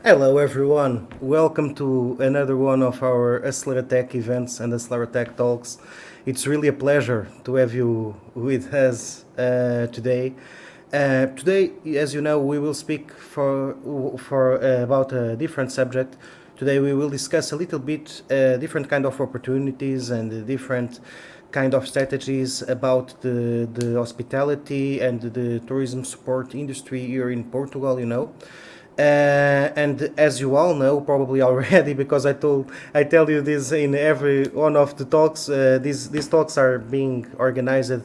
Hello, everyone. Welcome to another one of our AcelerTech events and AcelerTech talks. It's really a pleasure to have you with us today. Today, as you know, we will speak for about a different subject. Today, we will discuss a little bit different kind of opportunities and different kind of strategies about the hospitality and the tourism support industry here in Portugal. And as you all know, probably already, because I tell you this in every one of the talks. These talks are being organized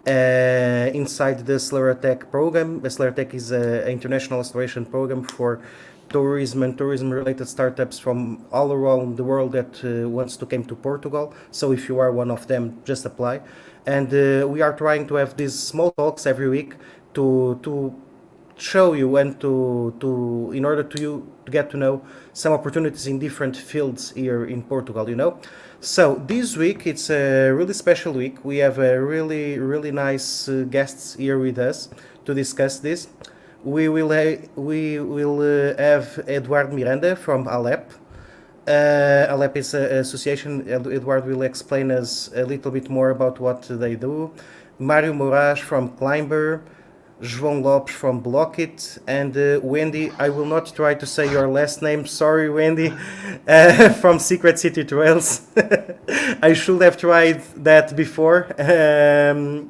inside the AcelerTech program. AcelerTech is an international acceleration program for tourism and tourism-related startups from all around the world that wants to come to Portugal. So if you are one of them, just apply. And we are trying to have these small talks every week to show you and to in order to you to get to know some opportunities in different fields here in Portugal. So this week it's a really special week. We have a really nice guests here with us to discuss this. We will have Eduardo Miranda from Alep. Alep is an association. Eduardo will explain us a little bit more about what they do. Mário Moraes from Climber, João Lopes from Blockit, and Wendy. I will not try to say your last name. Sorry, Wendy, from Secret City Trails. I should have tried that before. It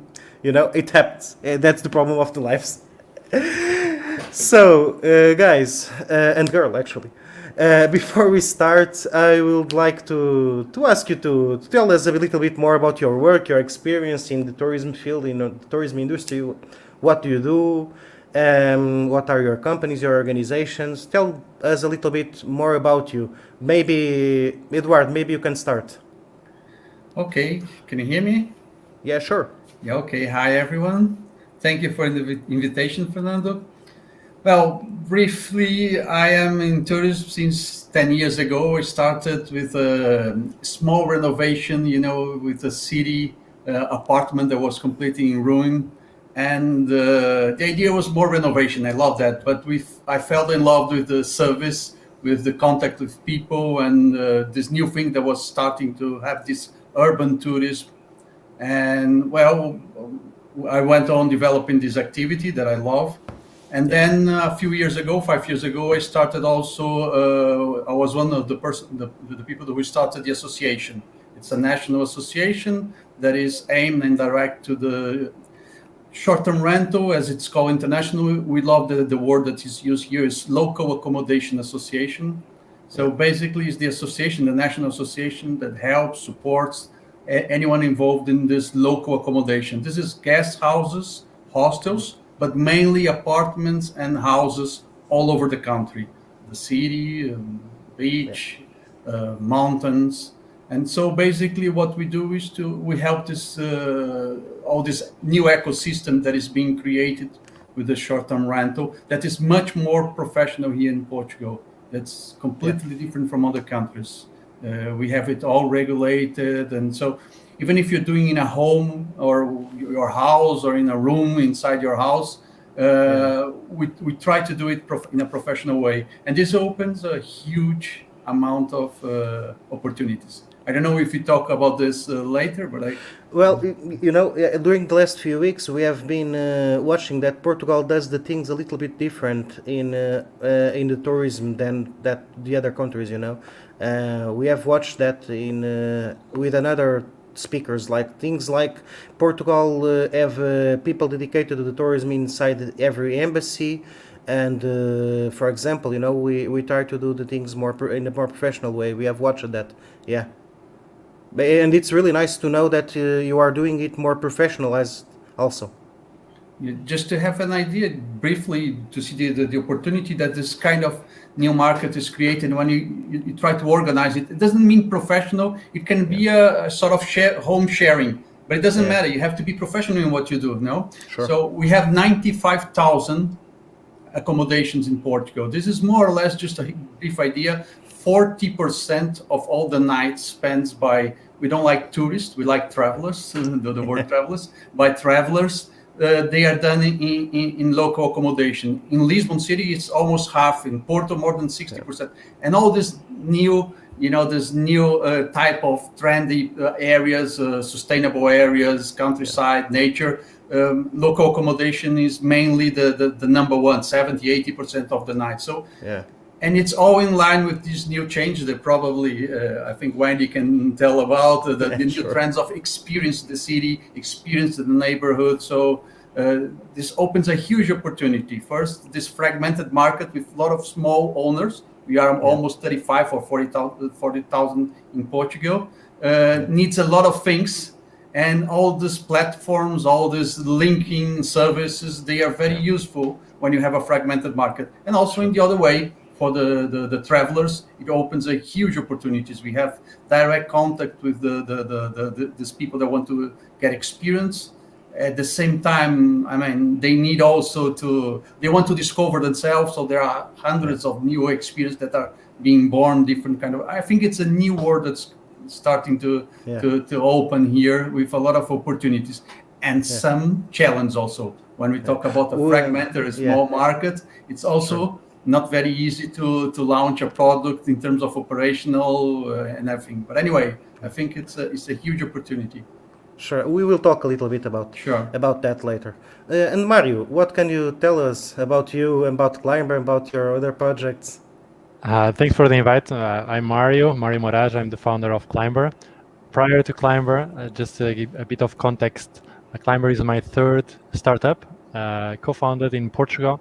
happens. That's the problem of the lives. So, guys and girl, actually. Before we start, I would like to ask you to tell us a little bit more about your work, your experience in the tourism field, in the tourism industry. What do you do? What are your companies, your organizations? Tell us a little bit more about you. Maybe, Edward, maybe you can start. Okay, can you hear me? Yeah, sure. Yeah, okay. Hi, everyone. Thank you for the invitation, Fernando. Well, briefly, I am in tourism since 10 years ago. I started with a small renovation, with a city apartment that was completely in ruin. And the idea was more renovation. I love that. But I fell in love with the service, with the contact with people, and this new thing that was starting to have this urban tourism. And well, I went on developing this activity that I love. And Yeah. then a few years ago, 5 years ago, I started also. I was one of the people who started the association. It's a national association that is aimed and direct to the short-term rental, as it's called internationally. We love the word that is used here is local accommodation association. So Yeah. basically, it's the association, the national association that helps, supports anyone involved in this local accommodation. This is guest houses, hostels, but mainly apartments and houses all over the country, the city, Yeah. beach, mountains. And so basically what we do is we help this all this new ecosystem that is being created with the short-term rental that is much more professional here in Portugal. That's Yeah. completely different from other countries. We have it all regulated, and so even if you're doing in a home or your house or in a room inside your house, Yeah. we try to do it in a professional way, and this opens a huge amount of opportunities. I don't know if we talk about this later, but I. Well, during the last few weeks, we have been watching that Portugal does the things a little bit different in the tourism than that the other countries. We have watched that in with another speakers, like things like Portugal have people dedicated to the tourism inside every embassy. And for example, we try to do the things in a more professional way. We have watched that, yeah. And it's really nice to know that you are doing it more professionalized also. Just to have an idea, briefly, to see the opportunity that this kind of new market is created when you try to organize it. It doesn't mean professional. It can Yeah. be a sort of home sharing, but it doesn't Yeah. matter. You have to be professional in what you do, no? Sure. So we have 95,000 accommodations in Portugal. This is more or less just a brief idea. 40% of all the nights spent by, we don't like tourists, we like travelers, the word travelers, by travelers. they are done in local accommodation. In Lisbon City, it's almost half. In Porto, more than 60%. And all this new, this new type of trendy areas, sustainable areas, countryside, nature. Local accommodation is mainly the number one, 70-80% of the night. So, and it's all in line with these new changes that probably I think Wendy can tell about the new trends of experience the city, experience the neighborhood. So this opens a huge opportunity. First, this fragmented market with a lot of small owners. We are almost 35 or 40,000 in Portugal. Needs a lot of things. And all these platforms, all these linking services, they are very useful when you have a fragmented market. And also in the other way, for the travelers, it opens a huge opportunities. We have direct contact with these people that want to get experience. At the same time, I mean, they need also they want to discover themselves. So there are hundreds of new experiences that are being born, different kind of. I think it's a new world that's starting to open here with a lot of opportunities and some challenge also. When we talk about a fragmented small market, it's also not very easy to launch a product in terms of operational and everything. But anyway, I think it's a huge opportunity. Sure, we will talk a little bit about that later. And Mario, what can you tell us about you, about Climber, about your other projects? Thanks for the invite. I'm Mario Moraes. I'm the founder of Climber. Prior to Climber, just to give a bit of context, Climber is my third startup, co-founded in Portugal.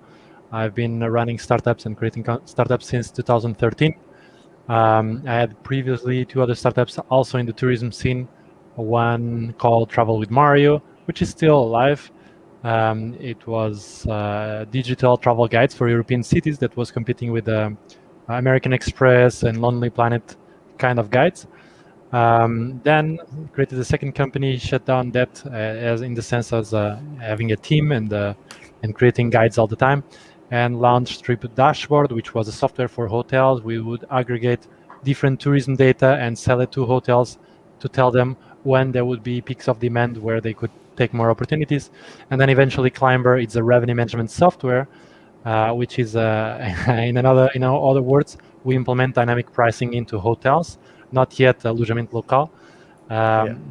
I've been running startups and creating startups since 2013. I had previously two other startups also in the tourism scene, one called Travel with Mario, which is still alive. It was digital travel guides for European cities that was competing with American Express and Lonely Planet kind of guides. Then created a second company, shut down that as in the sense as having a team and creating guides all the time, and launched Trip Dashboard, which was a software for hotels. We would aggregate different tourism data and sell it to hotels to tell them when there would be peaks of demand where they could take more opportunities. And then eventually Climber, it's a revenue management software, which is in other words, we implement dynamic pricing into hotels, not yet alojamento local,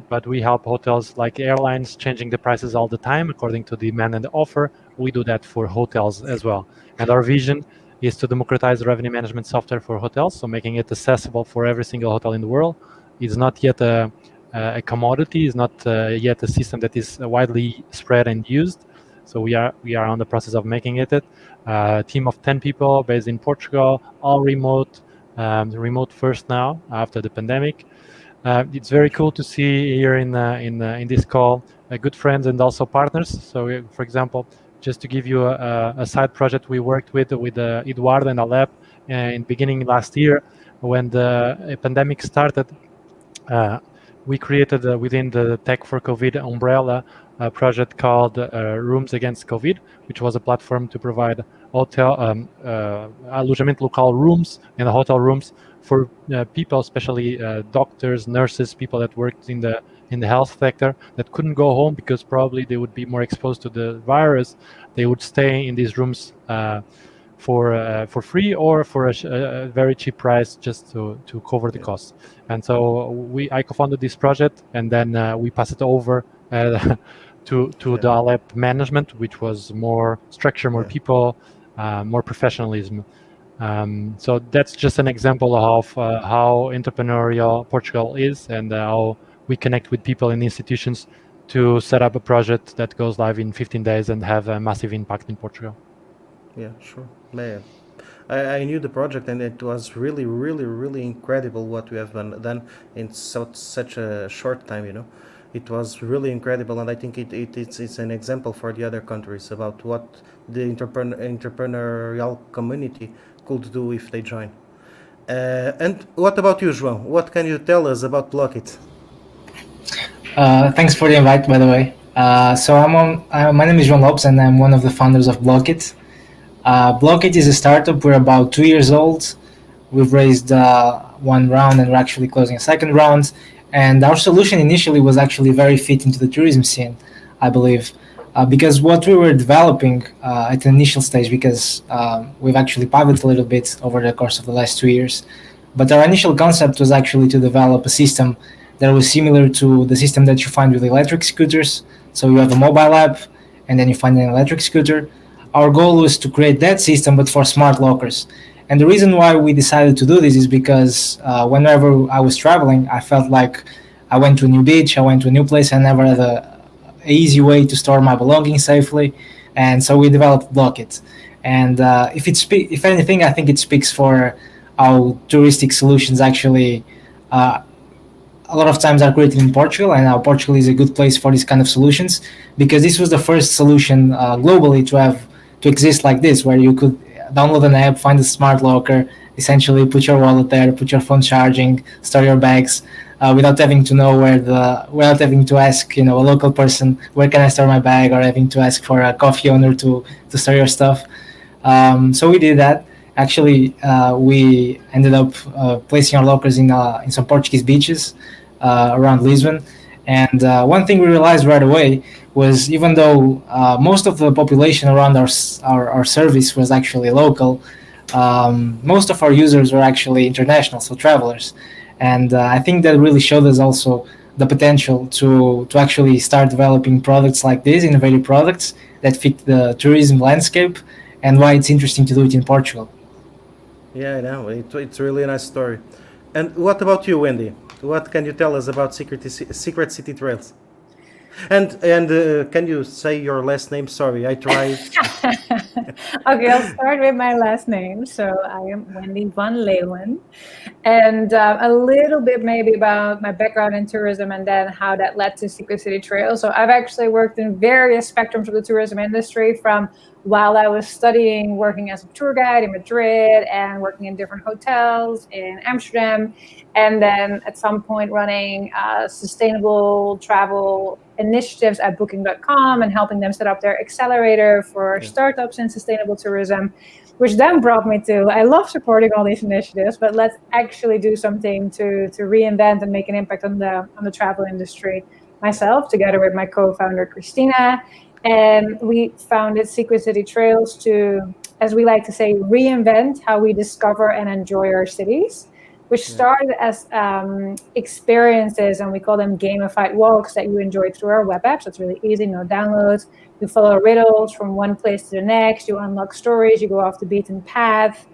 but we help hotels like airlines changing the prices all the time according to demand and the offer. We do that for hotels as well. And our vision is to democratize revenue management software for hotels, so making it accessible for every single hotel in the world. It's not yet a commodity, it's not yet a system that is widely spread and used. So we are on the process of making it. A team of 10 people based in Portugal, all remote first now after the pandemic. It's very cool to see here in this call good friends and also partners. So for example, just to give you a side project we worked with Eduardo and Alep in beginning last year when the pandemic started. We created within the Tech for COVID umbrella a project called Rooms Against COVID, which was a platform to provide hotel alojamento local rooms and hotel rooms for people, especially doctors, nurses, people that worked in the health sector that couldn't go home because probably they would be more exposed to the virus. They would stay in these rooms for free or for a very cheap price just to cover the costs. And so I co-founded this project, and then we passed it over to the Alep management, which was more structure, more people, more professionalism. So that's just an example of how entrepreneurial Portugal is and how we connect with people and institutions to set up a project that goes live in 15 days and have a massive impact in Portugal. Yeah, sure. Man, I knew the project, and it was really, really, really incredible what we have done in such a short time, you know. It was really incredible, and I think it's an example for the other countries about what the entrepreneurial community could do if they join. And what about you, João? What can you tell us about Blockit? Thanks for the invite, by the way. My name is João Lopes, and I'm one of the founders of Blockit. Blockit is a startup. We're about 2 years old. We've raised one round, and we're actually closing a second round. And our solution initially was actually very fit into the tourism scene, I believe. because what we were developing at the initial stage, because we've actually pivoted a little bit over the course of the last 2 years, but our initial concept was actually to develop a system that was similar to the system that you find with electric scooters. So you have a mobile app, and then you find an electric scooter. Our goal was to create that system, but for smart lockers. And the reason why we decided to do this is because whenever I was traveling, I felt like I went to a new beach, I went to a new place, I never had a easy way to store my belongings safely, and so we developed Blockit. And if anything, I think it speaks for how touristic solutions actually a lot of times are created in Portugal, and how Portugal is a good place for these kind of solutions, because this was the first solution globally to exist like this, where you could download an app, find a smart locker, essentially put your wallet there, put your phone charging, store your bags, without having to know without having to ask, a local person, where can I store my bag, or having to ask for a coffee owner to store your stuff. So we did that. Actually, we ended up placing our lockers in some Portuguese beaches around Lisbon. And one thing we realized right away was, even though most of the population around our service was actually local, most of our users were actually international, so travelers. And I think that really showed us also the potential to actually start developing products like this, innovative products that fit the tourism landscape, and why it's interesting to do it in Portugal. Yeah, I know. It's really a nice story. And what about you, Wendy? What can you tell us about Secret City Trails? And can you say your last name? Sorry, I tried. Okay, I'll start with my last name. So I am Wendy van Leeuwen. And a little bit maybe about my background in tourism and then how that led to Secret City Trails. So I've actually worked in various spectrums of the tourism industry, from while I was studying, working as a tour guide in Madrid and working in different hotels in Amsterdam, and then at some point running sustainable travel initiatives at Booking.com and helping them set up their accelerator for startups in sustainable tourism, which then brought me to, I love supporting all these initiatives, but let's actually do something to reinvent and make an impact on the travel industry myself, together with my co-founder Christina. And we founded Secret City Trails to, as we like to say, reinvent how we discover and enjoy our cities, which started as experiences, and we call them gamified walks that you enjoy through our web app. So it's really easy, no downloads. You follow riddles from one place to the next. You unlock stories. You go off the beaten path.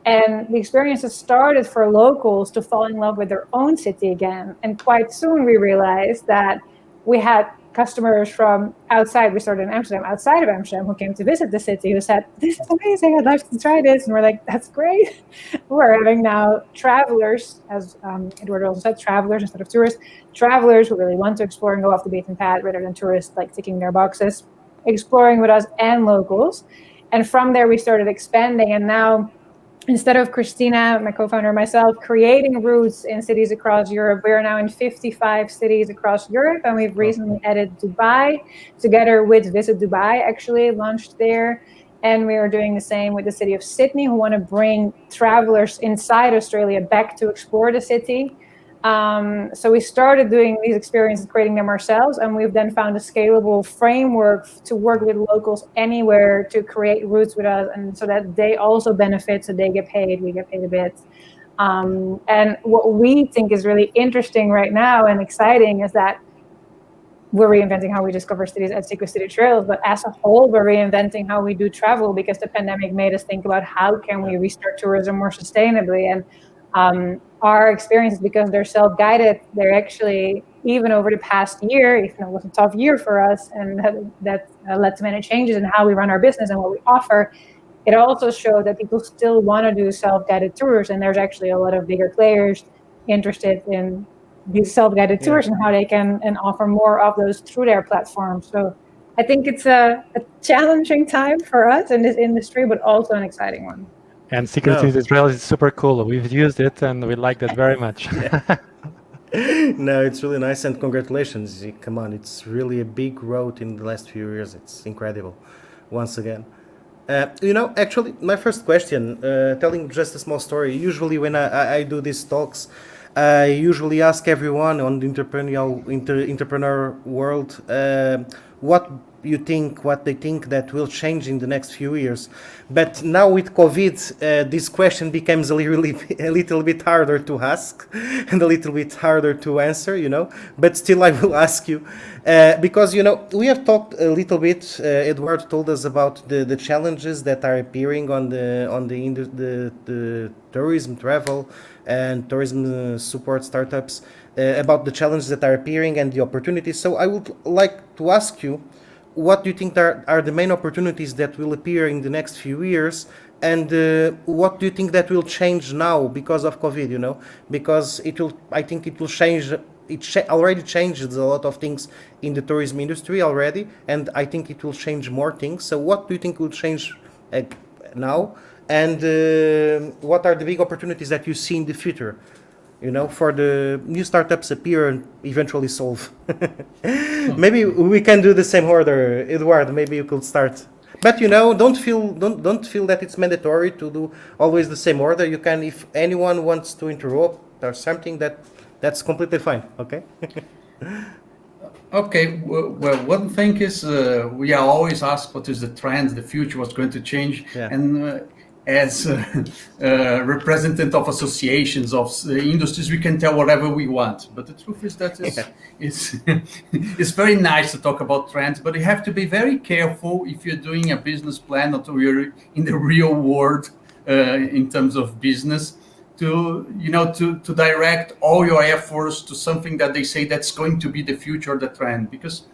And the experiences started for locals to fall in love with their own city again. And quite soon we realized that we had customers from outside. We started in Amsterdam, outside of Amsterdam, who came to visit the city, who said, "This is amazing, I'd like to try this." And we're like, "That's great." We're having now travelers, as Eduardo also said, travelers instead of tourists, travelers who really want to explore and go off the beaten path rather than tourists like ticking their boxes, exploring with us, and locals. And from there we started expanding, and now, instead of Christina, my co-founder, and myself, creating routes in cities across Europe, we are now in 55 cities across Europe, and we've recently added Dubai, together with Visit Dubai, actually launched there. And we are doing the same with the city of Sydney, who want to bring travelers inside Australia back to explore the city. So we started doing these experiences, creating them ourselves, and we've then found a scalable framework to work with locals anywhere to create routes with us, and so that they also benefit, so they get paid, we get paid a bit. And what we think is really interesting right now and exciting is that we're reinventing how we discover cities at Secret City Trails, but as a whole, we're reinventing how we do travel, because the pandemic made us think about how can we restart tourism more sustainably. And our experiences, because they're self-guided, they're actually, even over the past year, even though it was a tough year for us, and that led to many changes in how we run our business and what we offer, it also showed that people still want to do self-guided tours, and there's actually a lot of bigger players interested in these self-guided tours and how they can and offer more of those through their platform. So I think it's a challenging time for us in this industry, but also an exciting one. And Secret City Trails is super cool. We've used it and we like that very much. No, it's really nice, and congratulations. Come on, it's really a big growth in the last few years. It's incredible, once again. Actually, my first question, telling just a small story. Usually when I do these talks, I usually ask everyone on the entrepreneur world what you think, what they think that will change in the next few years. But now with COVID, this question becomes a little bit harder to ask and a little bit harder to answer, But still, I will ask you because we have talked a little bit. Eduardo told us about the challenges that are appearing on the tourism, travel, and tourism support startups. About the challenges that are appearing and the opportunities. So I would like to ask you, what do you think are the main opportunities that will appear in the next few years, and what do you think that will change now because of COVID? Because I think it will change. Already changes a lot of things in the tourism industry already, and I think it will change more things. So what do you think will change now, and what are the big opportunities that you see in the future? For the new startups appear and eventually solve. Maybe we can do the same order, Eduardo. Maybe you could start. But don't feel that it's mandatory to do always the same order. You can, if anyone wants to interrupt or something, that's completely fine. Okay. Okay. Well, one thing is we are always asked what is the trend, the future, what's going to change, and as representative of associations of industries, we can tell whatever we want. But the truth is that it's very nice to talk about trends, but you have to be very careful if you're doing a business plan or you're in the real world in terms of business to direct all your efforts to something that they say that's going to be the future, the trend. Because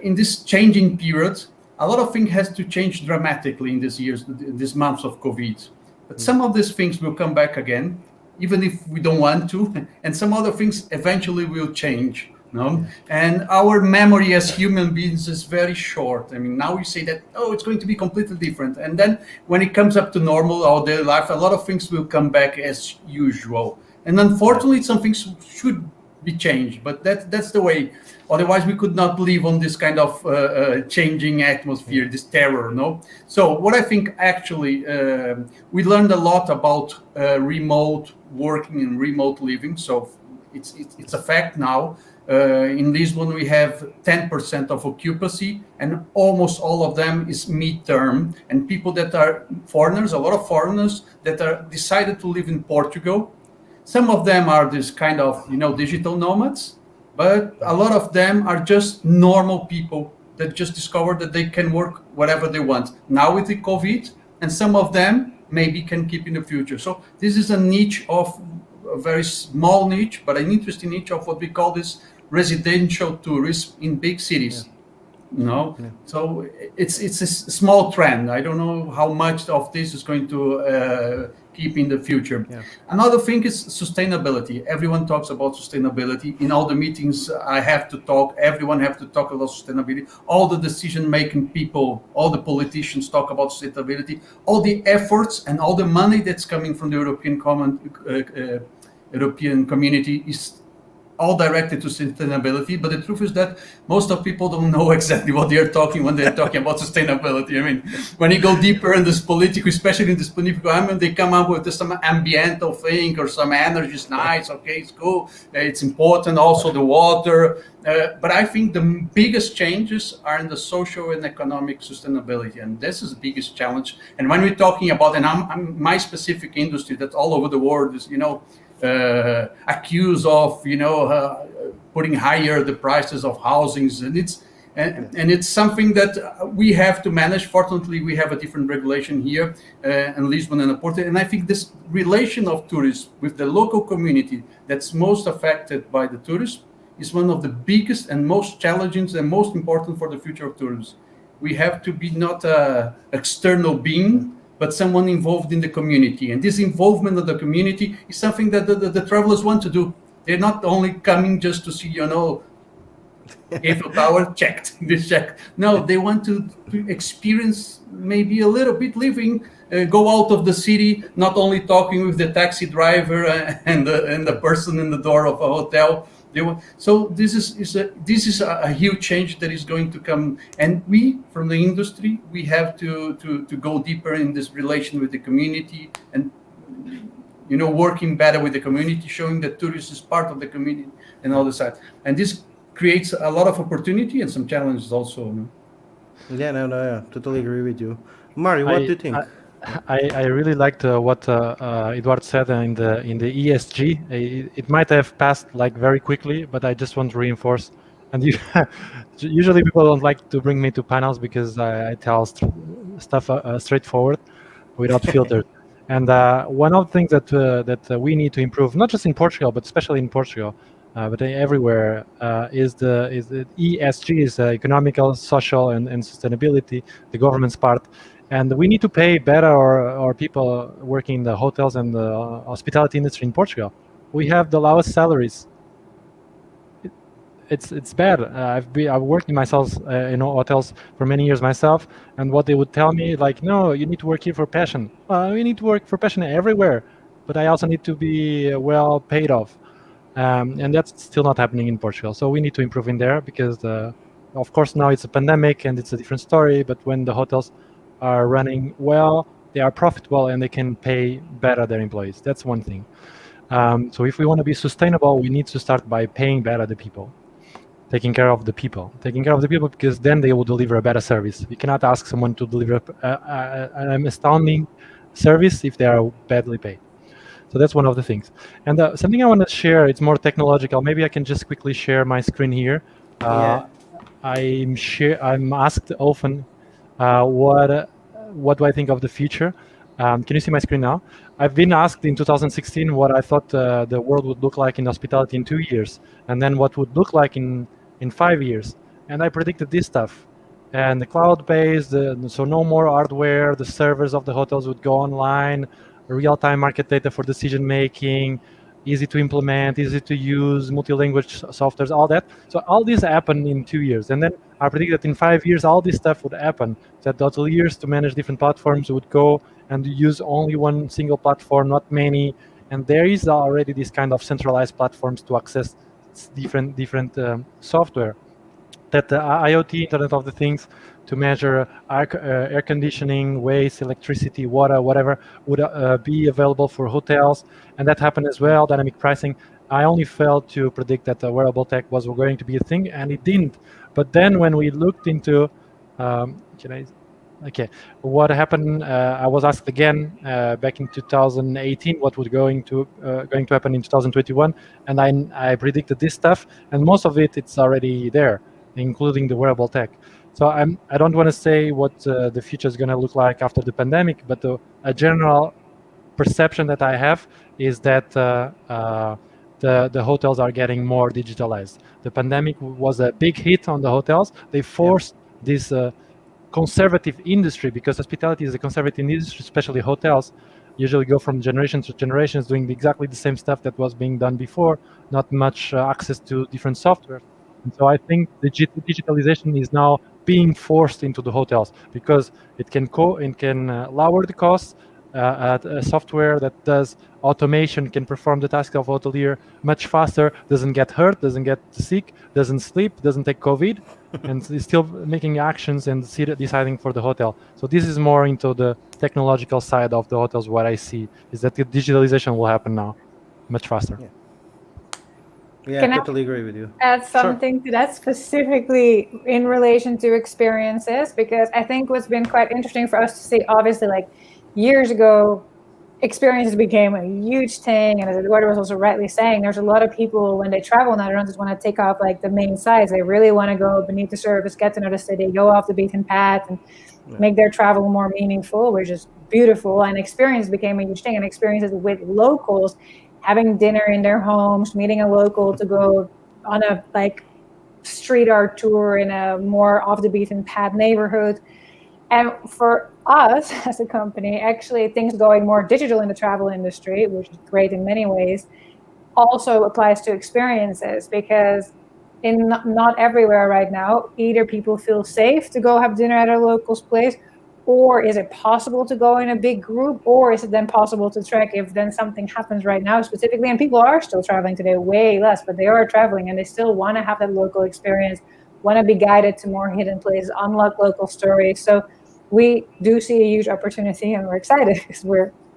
in this changing period, a lot of things has to change dramatically in these months of COVID. But some of these things will come back again, even if we don't want to, and some other things eventually will change. And our memory as human beings is very short. I mean, now we say that, it's going to be completely different. And then when it comes up to normal, our daily life, a lot of things will come back as usual. And unfortunately, some things should be changed, but that's the way. Otherwise, we could not live on this kind of changing atmosphere, this terror, no? So what I think actually, we learned a lot about remote working and remote living. So it's a fact now. In Lisbon, we have 10% of occupancy, and almost all of them is mid-term. And people that are foreigners, a lot of foreigners that are decided to live in Portugal. Some of them are this kind of, digital nomads. But a lot of them are just normal people that just discovered that they can work whatever they want. Now with the COVID, and some of them maybe can keep in the future. So this is a niche of a very small niche, but an interesting niche of what we call this residential tourism in big cities. So it's a small trend. I don't know how much of this is going to keep in the future. Another thing is sustainability. Everyone talks about sustainability. In all the meetings I have to talk, everyone have to talk about sustainability. All the decision-making people, all the politicians talk about sustainability. All the efforts and all the money that's coming from the European community is all directed to sustainability, but the truth is that most of people don't know exactly what they are talking when they're talking about sustainability. I mean, when you go deeper in this political, especially in this political environment, they come up with some ambiental thing or some energy is nice, okay, it's cool, it's important, also the water. But I think the biggest changes are in the social and economic sustainability, and this is the biggest challenge. And when we're talking about, and I'm my specific industry that all over the world is, accused of putting higher the prices of housings, and it's something that we have to manage. Fortunately, we have a different regulation here in Lisbon and Porto, and I think this relation of tourists with the local community that's most affected by the tourists is one of the biggest and most challenging and most important for the future of tourism. We have to be not an external being, but someone involved in the community. And this involvement of the community is something that the travelers want to do. They're not only coming just to see, Eiffel Tower checked. No, they want to experience maybe a little bit living, go out of the city, not only talking with the taxi driver and the person in the door of a hotel. So this is a huge change that is going to come, and we from the industry we have to go deeper in this relation with the community, and working better with the community, showing that tourism is part of the community and all the side. And this creates a lot of opportunity and some challenges also. Yeah, no, totally agree with you. Mario, what do I you think? I really liked what Eduard said in the ESG. It might have passed like very quickly, but I just want to reinforce. And you, usually people don't like to bring me to panels because I tell stuff straightforward, without filters. And one of the things that we need to improve, not just in Portugal, but especially in Portugal, but everywhere, is the ESG, is economical, social, and sustainability, the government's part. And we need to pay better our people working in the hotels and the hospitality industry in Portugal. We have the lowest salaries. It's bad. I've worked myself in hotels for many years myself, and what they would tell me, like, no, you need to work here for passion. You need to work for passion everywhere, but I also need to be well paid off, and that's still not happening in Portugal. So we need to improve in there because, of course, now it's a pandemic and it's a different story. But when the hotels are running well, they are profitable and they can pay better their employees. That's one thing. So if we want to be sustainable, we need to start by paying better the people. Taking care of the people, because then they will deliver a better service. You cannot ask someone to deliver an astounding service if they are badly paid. So that's one of the things. And something I want to share, it's more technological. Maybe I can just quickly share my screen here. Yeah. I'm asked often, what do I think of the future? Can you see my screen now? I've been asked in 2016 what I thought the world would look like in hospitality in 2 years, and then what would look like in 5 years. And I predicted this stuff. And the cloud-based, so no more hardware, the servers of the hotels would go online, real-time market data for decision making, easy to implement, easy to use, multi-language softwares, all that. So all this happened in 2 years. And then I predict that in 5 years, all this stuff would happen. That hoteliers to manage different platforms would go and use only one single platform, not many. And there is already this kind of centralized platforms to access different software. That the IoT, Internet of the Things, to measure air conditioning, waste, electricity, water, whatever, would be available for hotels. And that happened as well, dynamic pricing. I only failed to predict that wearable tech was going to be a thing, and it didn't. But then when we looked into, what happened, I was asked again back in 2018 what would going to happen in 2021, and I predicted this stuff, and most of it's already there, including the wearable tech. So I don't want to say what the future is going to look like after the pandemic, but a general perception that I have is that the hotels are getting more digitalized. The pandemic was a big hit on the hotels. They forced this conservative industry, because hospitality is a conservative industry, especially hotels usually go from generation to generations doing exactly the same stuff that was being done before, not much access to different software. And so I think the digitalization is now being forced into the hotels because it can lower the costs. A software that does automation can perform the task of hotelier much faster, doesn't get hurt, doesn't get sick, doesn't sleep, doesn't take COVID, and is still making actions and deciding for the hotel. So this is more into the technological side of the hotels. What I see is that the digitalization will happen now much faster. Yeah, Can I I totally agree with you. add something to that, specifically in relation to experiences? Because I think what's been quite interesting for us to see, obviously, like years ago, experiences became a huge thing, and as Eduardo was also rightly saying, there's a lot of people when they travel now, they don't just want to take off like the main sites. They really want to go beneath the surface, get to know the city, go off the beaten path, and make their travel more meaningful, which is beautiful. And experience became a huge thing, and experiences with locals, having dinner in their homes, meeting a local to go on a like street art tour in a more off the beaten path neighborhood. And for us as a company, actually things going more digital in the travel industry, which is great in many ways, also applies to experiences, because in not everywhere right now, either people feel safe to go have dinner at a local's place, or is it possible to go in a big group, or is it then possible to track if then something happens right now specifically? And people are still traveling today, way less, but they are traveling and they still want to have that local experience, want to be guided to more hidden places, unlock local stories. So we do see a huge opportunity, and we're excited because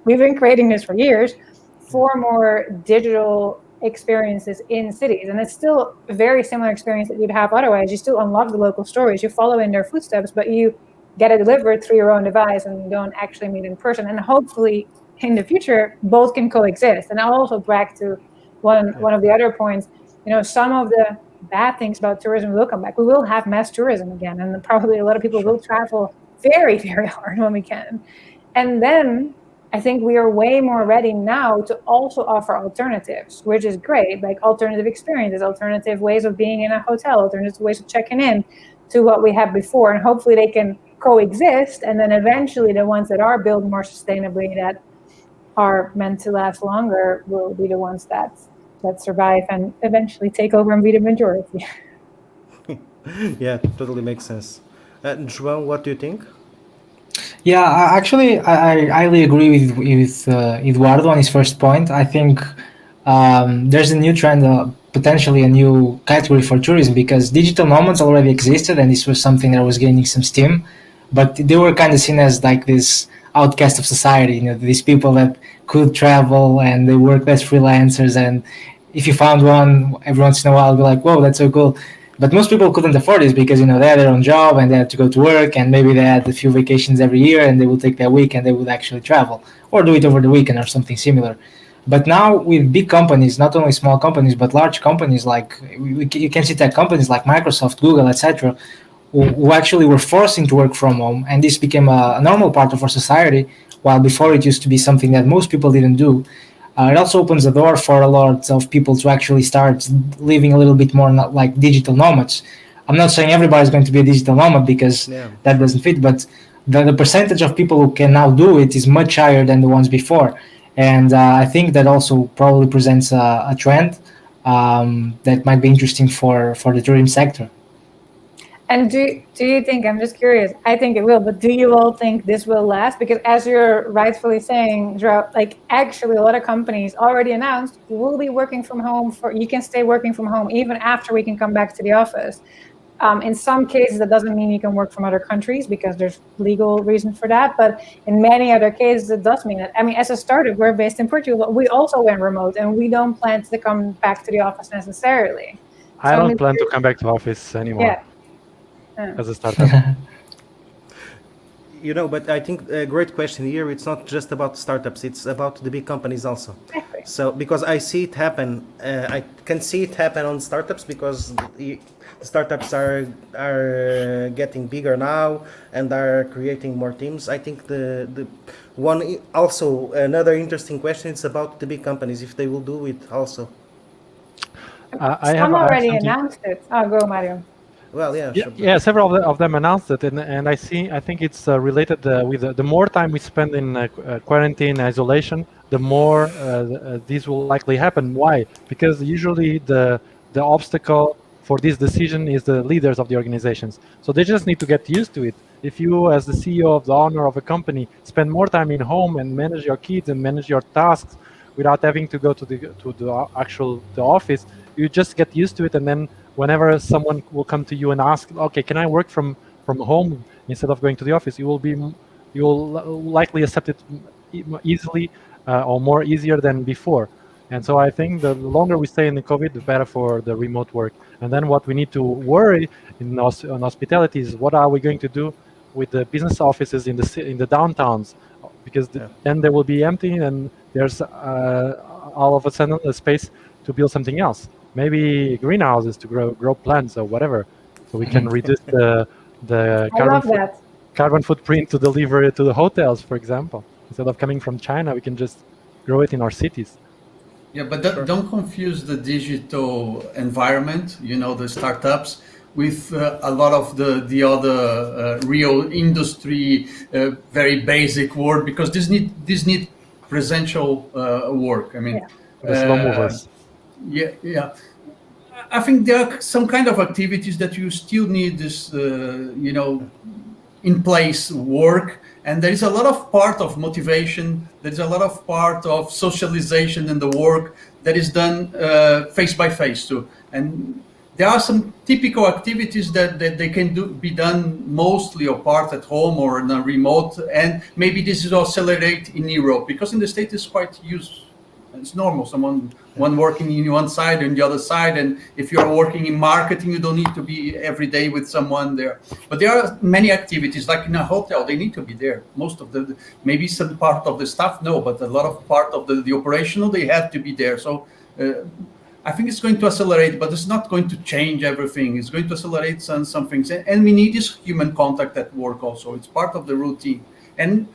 we've been creating this for years for more digital experiences in cities, and it's still a very similar experience that you'd have otherwise. You still unlock the local stories, you follow in their footsteps, but you get it delivered through your own device and you don't actually meet in person. And hopefully in the future both can coexist. And I'll also brag to one of the other points, some of the bad things about tourism will come back. We will have mass tourism again, and probably a lot of people will travel very, very hard when we can. And then I think we are way more ready now to also offer alternatives, which is great, like alternative experiences, alternative ways of being in a hotel, alternative ways of checking in to what we had before. And hopefully they can coexist. And then eventually the ones that are built more sustainably, that are meant to last longer, will be the ones that survive and eventually take over and be the majority. Yeah, totally makes sense. João, what do you think? Yeah, I highly agree with Eduardo on his first point. I think there's a new trend, potentially a new category for tourism, because digital nomads already existed, and this was something that was gaining some steam, but they were kind of seen as like this outcast of society. These people that could travel and they work as freelancers, and if you found one every once in a while, be like, whoa, that's so cool. But most people couldn't afford this because they had their own job and they had to go to work, and maybe they had a few vacations every year and they would take that week and they would actually travel or do it over the weekend or something similar. But now with big companies, not only small companies but large companies, like you can see tech companies like Microsoft, Google, etc., who actually were forcing to work from home, and this became a normal part of our society, while before it used to be something that most people didn't do. It also opens the door for a lot of people to actually start living a little bit more like digital nomads. I'm not saying everybody's going to be a digital nomad because that doesn't fit, but the percentage of people who can now do it is much higher than the ones before. And I think that also probably presents a trend that might be interesting for the tourism sector. And do you think, I'm just curious, I think it will, but do you all think this will last? Because as you're rightfully saying, like actually a lot of companies already announced we'll be working from home, you can stay working from home even after we can come back to the office. In some cases, that doesn't mean you can work from other countries because there's legal reasons for that. But in many other cases, it does mean that. I mean, as a startup, we're based in Portugal, but we also went remote and we don't plan to come back to the office necessarily. I don't plan to come back to office anymore. Yeah. As a startup. But I think a great question here, it's not just about startups, it's about the big companies also. Exactly. So because I see it happen, I can see it happen on startups because the startups are getting bigger now and are creating more teams. I think the one also another interesting question is about the big companies, if they will do it also. Some already announced it. Oh, go Mario. Well, yeah, several of them announced it, and I think it's related with the more time we spend in quarantine isolation, the more these will likely happen. Why? Because usually the obstacle for this decision is the leaders of the organizations. So they just need to get used to it. If you, as the CEO of the owner of a company, spend more time in home and manage your kids and manage your tasks without having to go to the office, you just get used to it, and then whenever someone will come to you and ask, okay, can I work from home instead of going to the office, you will likely accept it easily or more easier than before. And so I think the longer we stay in the COVID, the better for the remote work. And then what we need to worry on hospitality is what are we going to do with the business offices in the downtowns, because then they will be empty and there's all of a sudden a space to build something else. Maybe greenhouses to grow plants or whatever, so we can reduce the carbon footprint to deliver it to the hotels, for example. Instead of coming from China, we can just grow it in our cities. Yeah, but don't confuse the digital environment, the startups, with a lot of the other real industry, very basic work, because this need presential work. I mean, the slow movers. Yeah. I think there are some kind of activities that you still need this, in place work, and there is a lot of part of motivation. There is a lot of part of socialization in the work that is done face by face too. And there are some typical activities that they can be done mostly or part at home or in a remote, and maybe this is accelerate in Europe, because in the States it's quite It's normal. One working in one side and the other side, and if you're working in marketing, you don't need to be every day with someone there. But there are many activities, like in a hotel, they need to be there. Most of maybe some part of the staff, no, but a lot of part of the operational, they have to be there. So I think it's going to accelerate, but it's not going to change everything. It's going to accelerate some things. And we need this human contact at work also. It's part of the routine. And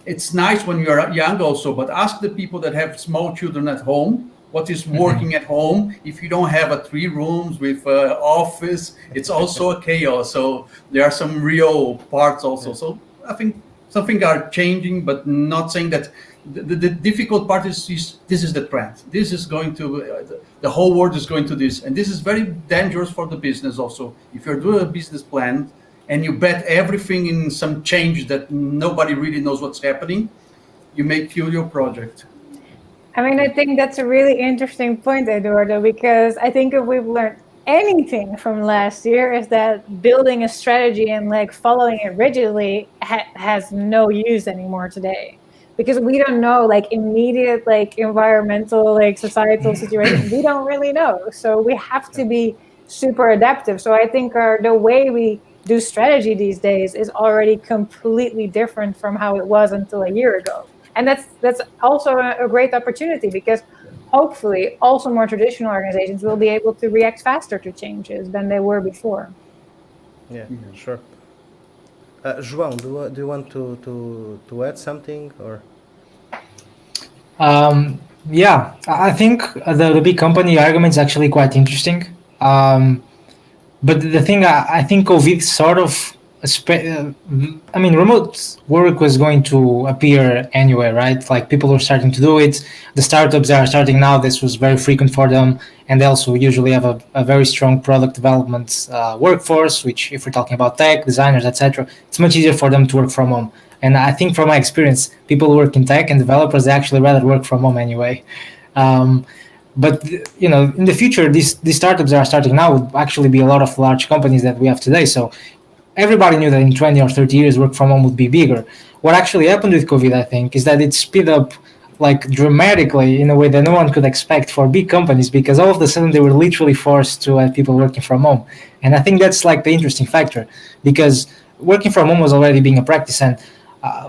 it's nice when you're young also, but ask the people that have small children at home, what is working at home. If you don't have 3 rooms with office, it's also a chaos. So there are some real parts also. So I think some things are changing, but not saying that the difficult part is this is the trend. This is going to, the whole world is going to this. And this is very dangerous for the business also. If you're doing a business plan, and you bet everything in some change that nobody really knows what's happening, you may kill your project. I mean, I think that's a really interesting point, Eduardo, because I think if we've learned anything from last year is that building a strategy and like following it rigidly has no use anymore today. Because we don't know like immediate like environmental, like societal situations, we don't really know. So we have to be super adaptive. So I think the way we do strategy these days is already completely different from how it was until a year ago. And that's also a great opportunity, because hopefully also more traditional organizations will be able to react faster to changes than they were before. Yeah, sure. João, do you want to add something, or? Yeah, I think the big company argument is actually quite interesting. But the thing, I think COVID sort of, I mean, remote work was going to appear anyway, right? Like people were starting to do it. The startups that are starting now, this was very frequent for them. And they also usually have a very strong product development workforce, which if we're talking about tech, designers, etc., it's much easier for them to work from home. And I think from my experience, people who work in tech and developers, they actually rather work from home anyway. But you know, in the future, these startups that are starting now would actually be a lot of large companies that we have today. So everybody knew that in 20 or 30 years, work from home would be bigger. What actually happened with COVID, I think, is that it speed up like dramatically in a way that no one could expect for big companies, because all of a sudden they were literally forced to have people working from home. And I think that's like the interesting factor, because working from home was already being a practice. And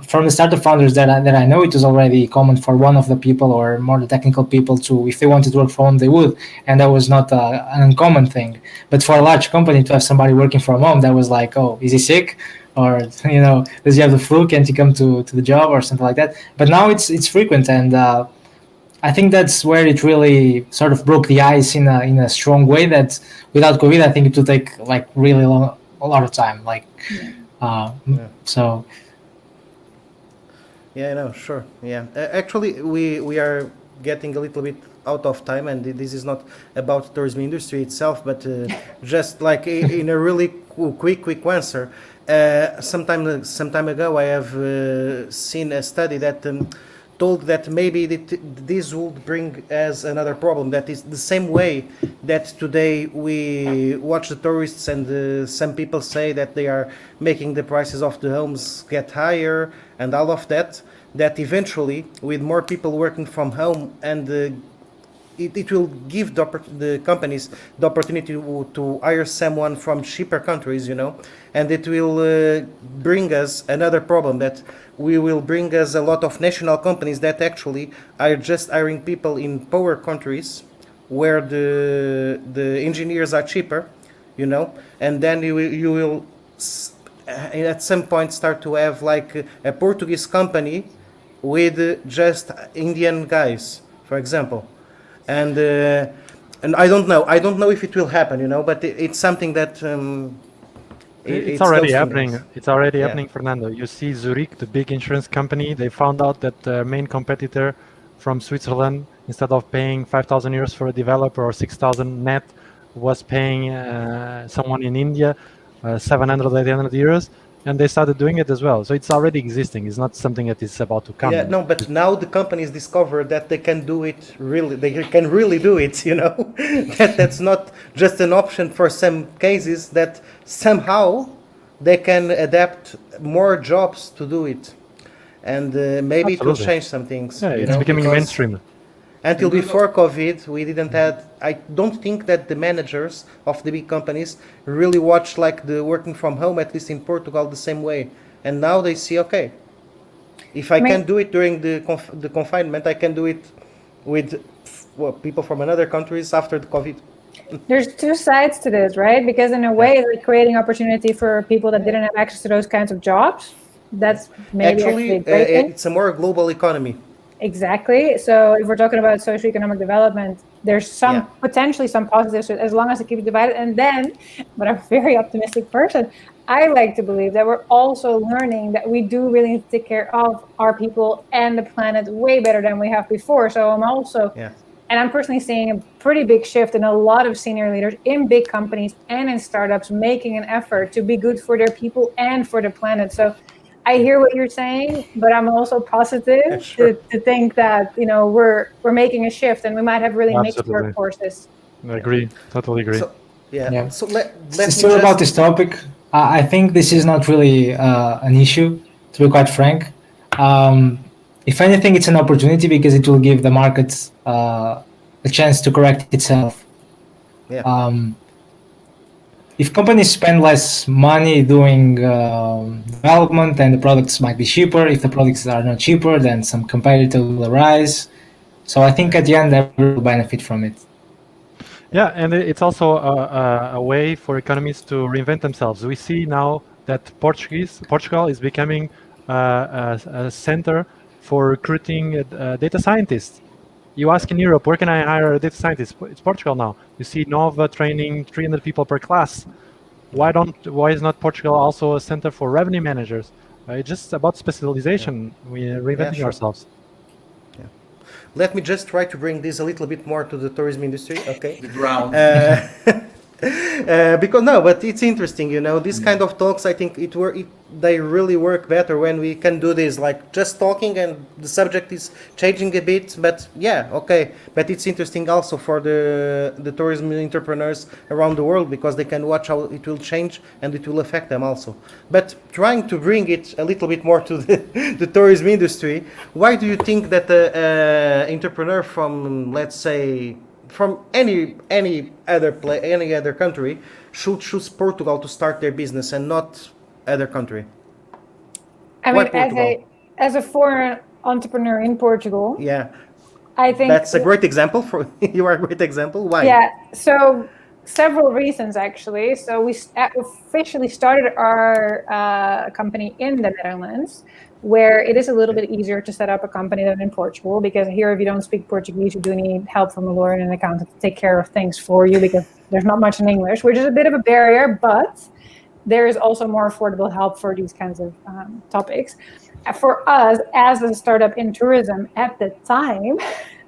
from the startup founders that I know, it was already common for one of the people or more the technical people to, if they wanted to work from home, they would, and that was not an uncommon thing. But for a large company to have somebody working from home, that was like, oh, is he sick, or you know, does he have the flu? Can't he come to the job or something like that? But now it's frequent, and I think that's where it really sort of broke the ice in a strong way. That without COVID, I think it would take like really long, a lot of time. Like, so. Yeah, no, sure. Yeah, actually, we are getting a little bit out of time, and this is not about tourism industry itself, but just like in a really quick answer. Some time ago, I have seen a study that told that maybe this would bring us another problem. That is the same way that today we watch the tourists, and some people say that they are making the prices of the homes get higher and all of that. That eventually, with more people working from home, and it will give the companies the opportunity to hire someone from cheaper countries, you know, and it will bring us another problem, that we will bring us a lot of national companies that actually are just hiring people in poor countries where the engineers are cheaper, you know, and then you will at some point start to have like a Portuguese company with just Indian guys, for example. And I don't know if it will happen, you know, but it's something that it's already happening. It's already happening, Fernando. You see Zurich, the big insurance company, they found out that their main competitor from Switzerland, instead of paying 5,000 euros for a developer or 6,000 net, was paying someone in India 700, 800 euros. And they started doing it as well. So it's already existing. It's not something that is about to come. Yeah, no, but now the companies discover that they can do it really. They can really do it, you know. That's not just an option for some cases, that somehow they can adapt more jobs to do it. And maybe it will change some things. Yeah, it's becoming mainstream. Until And before COVID, we didn't have. I don't think that the managers of the big companies really watch like the working from home, at least in Portugal, the same way. And now they see, okay, if I I mean, can do it during the confinement, I can do it with people from another countries after the COVID. there's two sides to this, right? Because in a way, it's like creating opportunity for people that didn't have access to those kinds of jobs. That's maybe actually a great thing. It's a more global economy. Exactly. So if we're talking about socioeconomic development, there's Yeah. potentially some positives as long as it keeps divided. And then, but I'm a very optimistic person, I like to believe that we're also learning that we do really need to take care of our people and the planet way better than we have before. So I'm also, Yeah. and I'm personally seeing a pretty big shift in a lot of senior leaders in big companies and in startups making an effort to be good for their people and for the planet. So I hear what you're saying, but I'm also positive Sure. to think that we're making a shift and we might have really mixed Absolutely. workforces. I agree. Totally agree. So yeah. Yeah. So let me Still about this just. topic, I think this is not really an issue, to be quite frank. If anything, it's an opportunity because it will give the market a chance to correct itself. Yeah. If companies spend less money doing development, then the products might be cheaper. If the products are not cheaper, then some competitor will arise. So I think at the end, everyone will benefit from it. Yeah, and it's also a way for economies to reinvent themselves. We see now that Portugal is becoming a center for recruiting data scientists. You ask in Europe, where can I hire a data scientist? It's Portugal now. You see Nova training 300 people per class. Why is not Portugal also a center for revenue managers? It's just about specialization. We're reinventing sure. ourselves. Let me just try to bring this a little bit more to the tourism industry, okay? the ground. Because no, but it's interesting, these kind of talks. I think they really work better when we can do this, like just talking and the subject is changing a bit. But yeah, okay. But it's interesting also for the tourism entrepreneurs around the world because they can watch how it will change and it will affect them also. But trying to bring it a little bit more to the tourism industry, why do you think that the entrepreneur from, let's say, from any other country should choose Portugal to start their business and not other country? I Why mean, Portugal? as a foreign entrepreneur in Portugal, Yeah, I think that's a great example. You are a great example. Why? Yeah, so several reasons actually. So we officially started our company in the Netherlands, where it is a little bit easier to set up a company than in Portugal, because here if you don't speak Portuguese, you do need help from a lawyer and an accountant to take care of things for you because there's not much in English, which is a bit of a barrier, but there is also more affordable help for these kinds of topics. For us, as a startup in tourism at the time,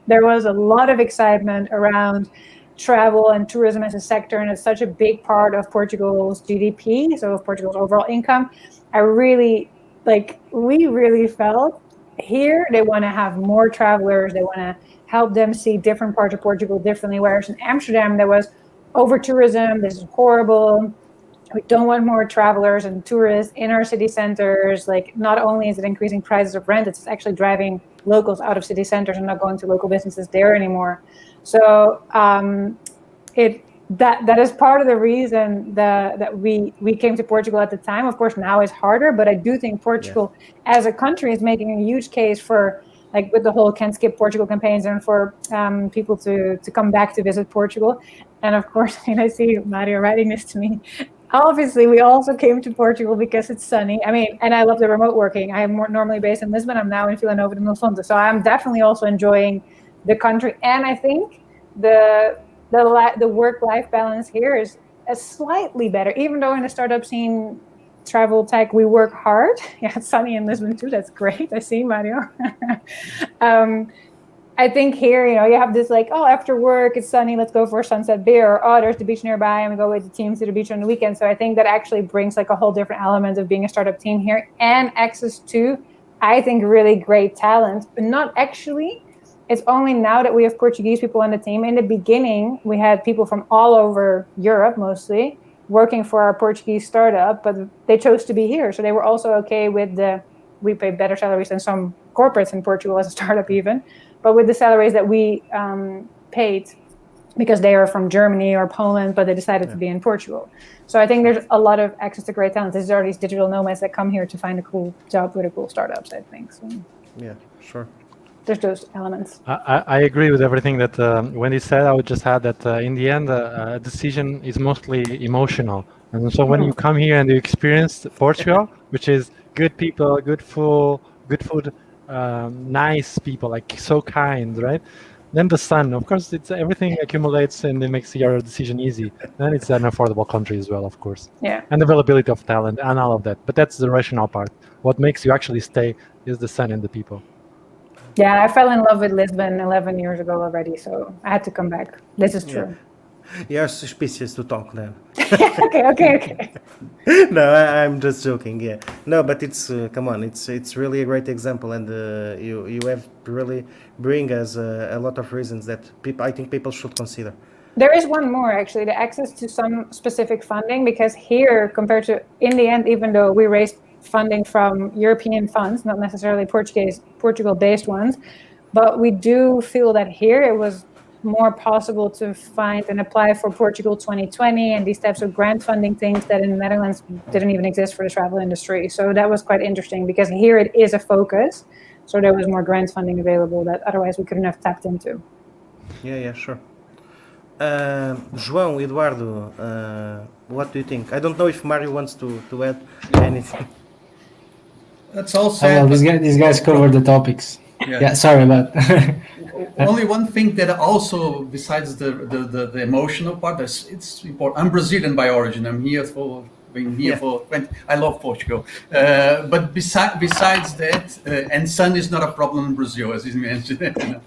there was a lot of excitement around travel and tourism as a sector, and it's such a big part of Portugal's GDP, so of Portugal's overall income. We really felt here they want to have more travelers, they want to help them see different parts of Portugal differently, whereas in Amsterdam there was over tourism, this is horrible, we don't want more travelers and tourists in our city centers. Like, not only is it increasing prices of rent, it's actually driving locals out of city centers and not going to local businesses there anymore. So that is part of the reason that we came to Portugal at the time. Of course, now it's harder, but I do think Portugal as a country is making a huge case for, like, with the whole Can't Skip Portugal campaigns, and for people to come back to visit Portugal. And of course, and I see Mario writing this to me, obviously we also came to Portugal because it's sunny. I mean, and I love the remote working. I am normally based in Lisbon. I'm now in Vila Nova de Mil Fontes. So I'm definitely also enjoying the country. And I think the work-life balance here is slightly better, even though in the startup scene, travel tech, we work hard. Yeah, it's sunny in Lisbon too. That's great. I see, Mario. I think here, you have this like, oh, after work, it's sunny, let's go for a sunset beer. Or, oh, there's the beach nearby, and we go with the team to the beach on the weekend. So I think that actually brings like a whole different element of being a startup team here, and access to, I think, really great talent. But not actually, it's only now that we have Portuguese people on the team. In the beginning, we had people from all over Europe, mostly, working for our Portuguese startup, but they chose to be here. So they were also okay with we pay better salaries than some corporates in Portugal as a startup even, but with the salaries that we paid because they are from Germany or Poland, but they decided to be in Portugal. So I think there's a lot of access to great talent. These are these digital nomads that come here to find a cool job with a cool startups, I think. So Yeah, sure. there's those elements. I agree with everything that Wendy said. I would just add that in the end, a decision is mostly emotional. And so when you come here and you experience Portugal, which is good people, good food, nice people, like so kind, right? Then the sun, of course, it's everything accumulates and it makes your decision easy. Then it's an affordable country as well, of course. Yeah. And availability of talent and all of that. But that's the rational part. What makes you actually stay is the sun and the people. Yeah, I fell in love with Lisbon 11 years ago already, so I had to come back. This is true. You're suspicious to talk then. Okay. No, I'm just joking. Yeah, no, but it's come on, it's really a great example, and you have really bring us a lot of reasons that I think people should consider. There is one more actually, the access to some specific funding, because here compared to in the end, even though we raised funding from European funds, not necessarily Portugal-based ones, but we do feel that here it was more possible to find and apply for Portugal 2020 and these types of grant funding things that in the Netherlands didn't even exist for the travel industry. So that was quite interesting because here it is a focus. So there was more grant funding available that otherwise we couldn't have tapped into. Yeah, sure. João, Eduardo, what do you think? I don't know if Mario wants to add anything. That's all Oh, said. well, these guys covered the topics. Yeah, sorry about Only one thing that also, besides the emotional part, it's important. I'm Brazilian by origin. I'm here for been here for 20. I love Portugal, but besides that, and sun is not a problem in Brazil, as you mentioned.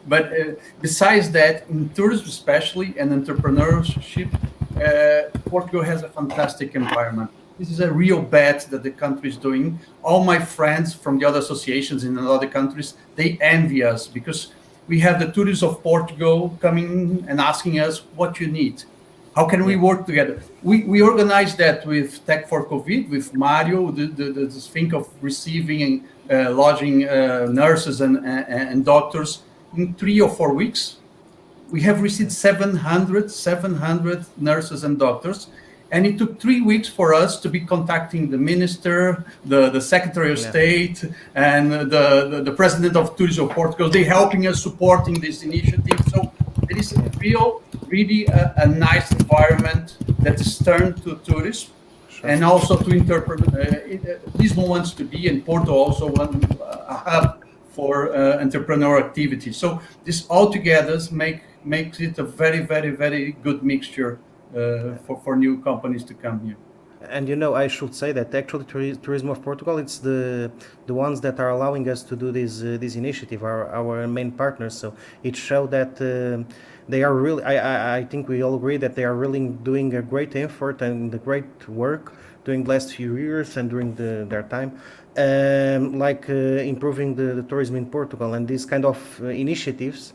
But besides that, in tourism especially and entrepreneurship, Portugal has a fantastic environment. This is a real bet that the country is doing. All my friends from the other associations in other countries, they envy us because we have the tourists of Portugal coming and asking us what you need. How can we work together? We organized that with Tech for COVID, with Mario, this thing of receiving and lodging nurses and doctors in 3 or 4 weeks. We have received 700 nurses and doctors. And it took 3 weeks for us to be contacting the minister, the Secretary of State, and the President of Tourism of Portugal. They're helping us, supporting this initiative. So it is really a nice environment that is turned to tourism, and also to interpret. Lisbon wants to be, and Porto also a hub for entrepreneurial activity. So this all together makes it a very, very, very good mixture. For new companies to come here. And I should say that actually Tourism of Portugal, it's the ones that are allowing us to do this initiative, our main partners. So it showed that they are really, I think we all agree that they are really doing a great effort and a great work during the last few years and during their time, improving the tourism in Portugal. And these kind of initiatives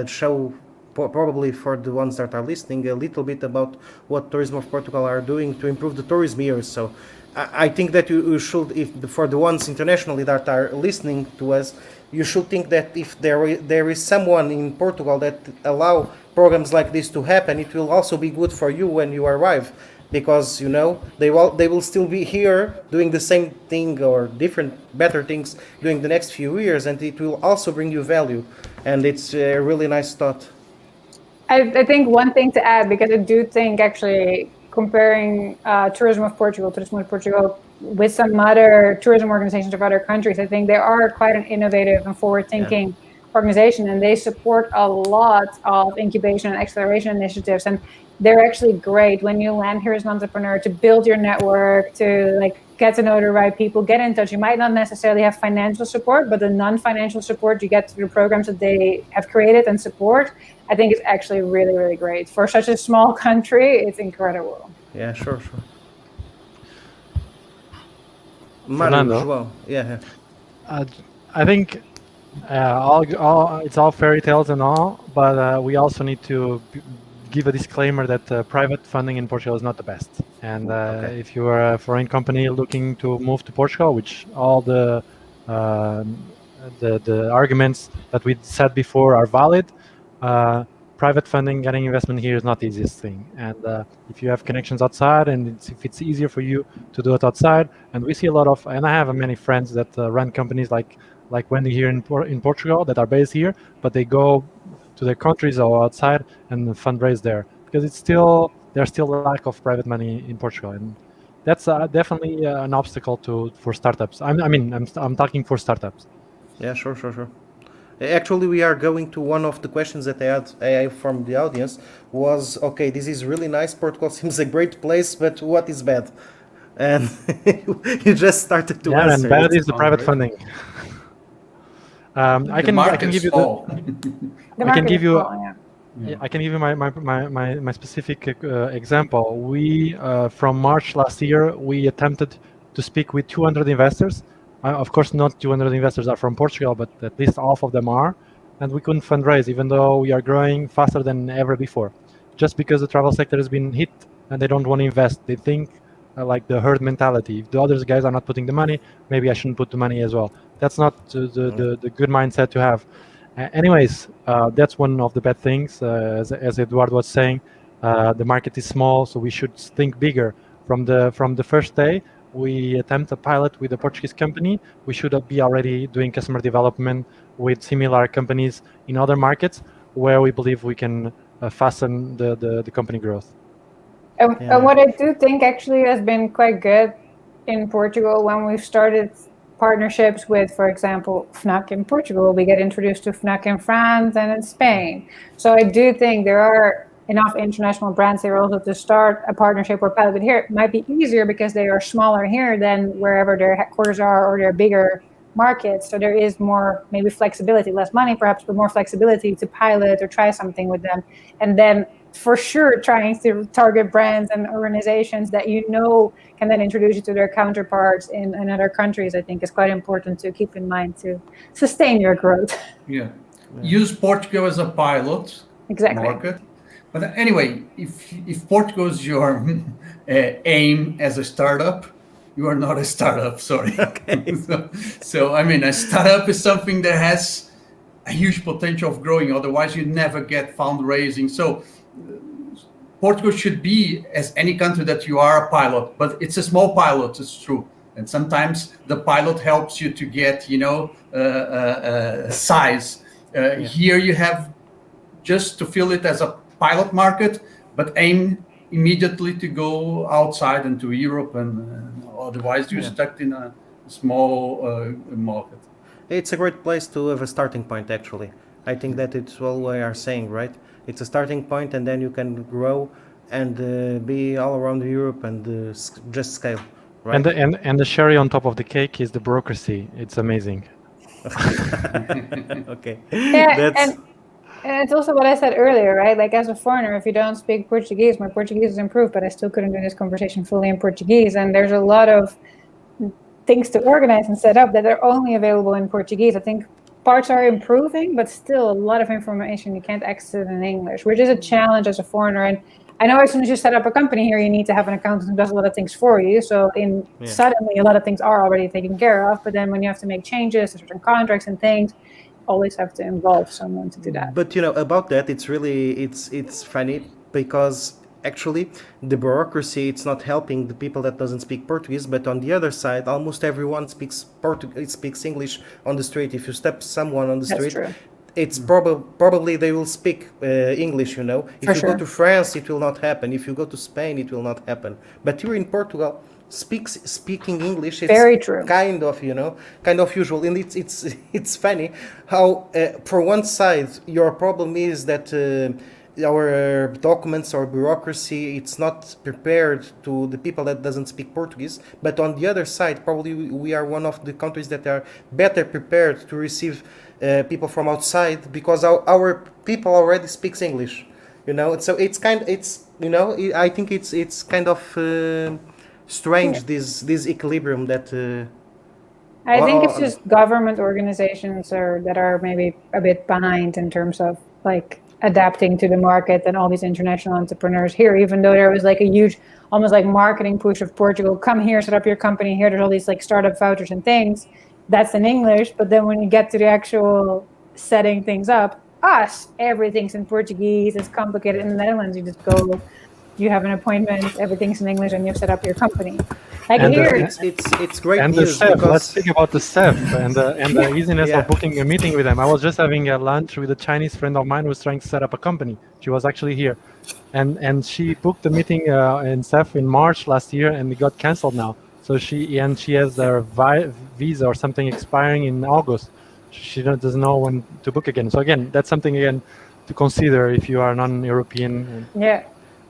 show probably for the ones that are listening a little bit about what Tourism of Portugal are doing to improve the tourism here. So I think that you should, for the ones internationally that are listening to us, you should think that if there is someone in Portugal that allow programs like this to happen, it will also be good for you when you arrive, because they will still be here doing the same thing or better things during the next few years, and it will also bring you value. And it's a really nice thought. I think one thing to add, because I do think actually comparing Tourism of Portugal with some other tourism organizations of other countries, I think they are quite an innovative and forward-thinking organization, and they support a lot of incubation and acceleration initiatives. And they're actually great when you land here as an entrepreneur to build your network, to get to know the right people, get in touch. You might not necessarily have financial support, but the non-financial support you get through the programs that they have created and support, I think is actually really, really great. For such a small country, it's incredible. Yeah, sure. Fernando, yeah. I think it's all fairy tales and all, but we also need to give a disclaimer that private funding in Portugal is not the best. And if you are a foreign company looking to move to Portugal, which all the the arguments that we said before are valid. Private funding, getting investment here is not the easiest thing. And if you have connections outside, and if it's easier for you to do it outside, and we see a lot of, and I have many friends that run companies like Wendy here in Portugal that are based here, but they go to their countries or outside and fundraise there because there's still a lack of private money in Portugal, and that's definitely an obstacle for startups. I'm talking for startups. Yeah, sure. Actually, we are going to one of the questions that I had from the audience was, okay, this is really nice. Portugal seems a great place, but what is bad? And you just started to answer. And bad it. is the private funding. I can give you I can give you my specific example. We from March last year we attempted to speak with 200 investors. Of course, not 200 investors are from Portugal, but at least half of them are, and we couldn't fundraise, even though we are growing faster than ever before, just because the travel sector has been hit and they don't want to invest. They think like the herd mentality. If the other guys are not putting the money, maybe I shouldn't put the money as well. That's not the good mindset to have. Anyways, that's one of the bad things. As Eduardo was saying, the market is small, so we should think bigger. From the first day, we attempt a pilot with a Portuguese company. We should be already doing customer development with similar companies in other markets where we believe we can fasten the company growth. And what I do think actually has been quite good in Portugal when we've started partnerships with, for example, Fnac in Portugal, we get introduced to Fnac in France and in Spain. So I do think there are enough international brands here also to start a partnership or pilot. But here it might be easier because they are smaller here than wherever their headquarters are or their bigger markets. So there is more maybe flexibility, less money perhaps, but more flexibility to pilot or try something with them. And then for sure trying to target brands and organizations that you know can then introduce you to their counterparts in other countries, I think is quite important to keep in mind to sustain your growth. Yeah. Use Portugal as a pilot market. But anyway, if Portugal is your aim as a startup, you are not a startup, sorry. Okay. So, I mean, a startup is something that has a huge potential of growing. Otherwise, you never get fundraising. So Portugal should be, as any country that you are, a pilot, but it's a small pilot, it's true. And sometimes the pilot helps you to get, size. Here you have just to feel it as a pilot market, but aim immediately to go outside and to Europe, and otherwise you're stuck in a small market. It's a great place to have a starting point, actually. I think that it's what we are saying, right? It's a starting point, and then you can grow and be all around Europe and just scale, right? And the cherry on top of the cake is the bureaucracy. It's amazing. Okay. Yeah, and it's also what I said earlier, right? Like as a foreigner, if you don't speak Portuguese, my Portuguese is improved, but I still couldn't do this conversation fully in Portuguese. And there's a lot of things to organize and set up that are only available in Portuguese. I think parts are improving, but still a lot of information you can't access in English, which is a challenge as a foreigner. And I know as soon as you set up a company here, you need to have an accountant who does a lot of things for you. So suddenly a lot of things are already taken care of. But then when you have to make changes to certain contracts and things, always have to involve someone to do that. But about that, it's really it's funny because actually the bureaucracy, it's not helping the people that doesn't speak Portuguese, but on the other side almost everyone speaks English on the street. If you step someone on the street, it's probably they will speak English, If you go to France, it will not happen. If you go to Spain, it will not happen. But here in Portugal, speaking English, it's very true. kind of usual, and it's funny how for one side your problem is that our documents or bureaucracy, it's not prepared to the people that doesn't speak Portuguese, but on the other side probably we are one of the countries that are better prepared to receive people from outside because our people already speaks English, so I think it's kind of strange, this equilibrium that I think it's just government organizations that are maybe a bit behind in terms of like adapting to the market and all these international entrepreneurs here, even though there was like a huge almost like marketing push of Portugal, come here, set up your company here, there's all these like startup vouchers and things. that's in English, but then when you get to the actual setting things up, everything's in Portuguese, it's complicated. In the Netherlands, you just go, you have an appointment, everything's in English, and you set up your company. Like And here, It's great And the news chef, let's because speak about the chef and the easiness Yeah. of booking a meeting with them. I was just having a lunch with a Chinese friend of mine who was trying to set up a company. She was actually here, and she booked the meeting in CEF in March last year, and it got cancelled now. So she has their visa or something expiring in August. She doesn't know when to book again. So again, that's something again to consider if you are non-European. yeah.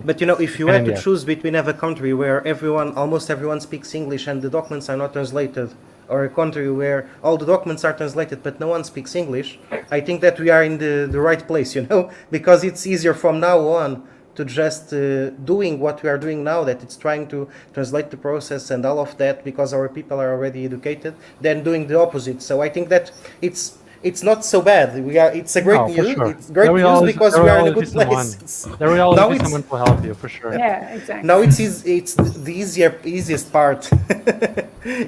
But if you had to India. choose between a country where almost everyone speaks English and the documents are not translated, or a country where all the documents are translated but no one speaks English, I think that we are in the right place, because it's easier from now on to just doing what we are doing now, that it's trying to translate the process and all of that, because our people are already educated, than doing the opposite. So I think that it's not so bad. It's a great No, for news. sure. It's great news because we are in a good place. There will always Now be it's- someone to help you, for sure. Yeah, exactly. Now it's the easiest part.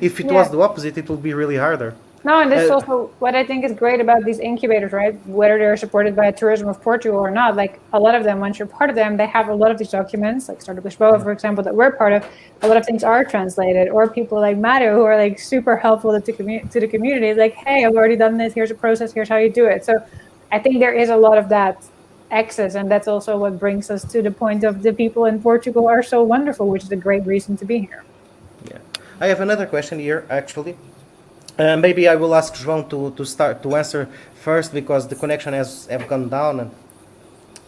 If it was Yeah. the opposite, it would be really harder. No, and this is Uh, also what I think is great about these incubators, right? Whether they're supported by Tourism of Portugal or not, like a lot of them, once you're part of them, they have a lot of these documents, like Startup Lisboa, for example, that we're part of. A lot of things are translated, or people like Mario who are like super helpful to the community. Like, hey, I've already done this. Here's a process. Here's how you do it. So I think there is a lot of that access, and that's also what brings us to the point of the people in Portugal are so wonderful, which is a great reason to be here. Yeah, I have another question here actually. Maybe I will ask João to start to answer first because the connection have gone down.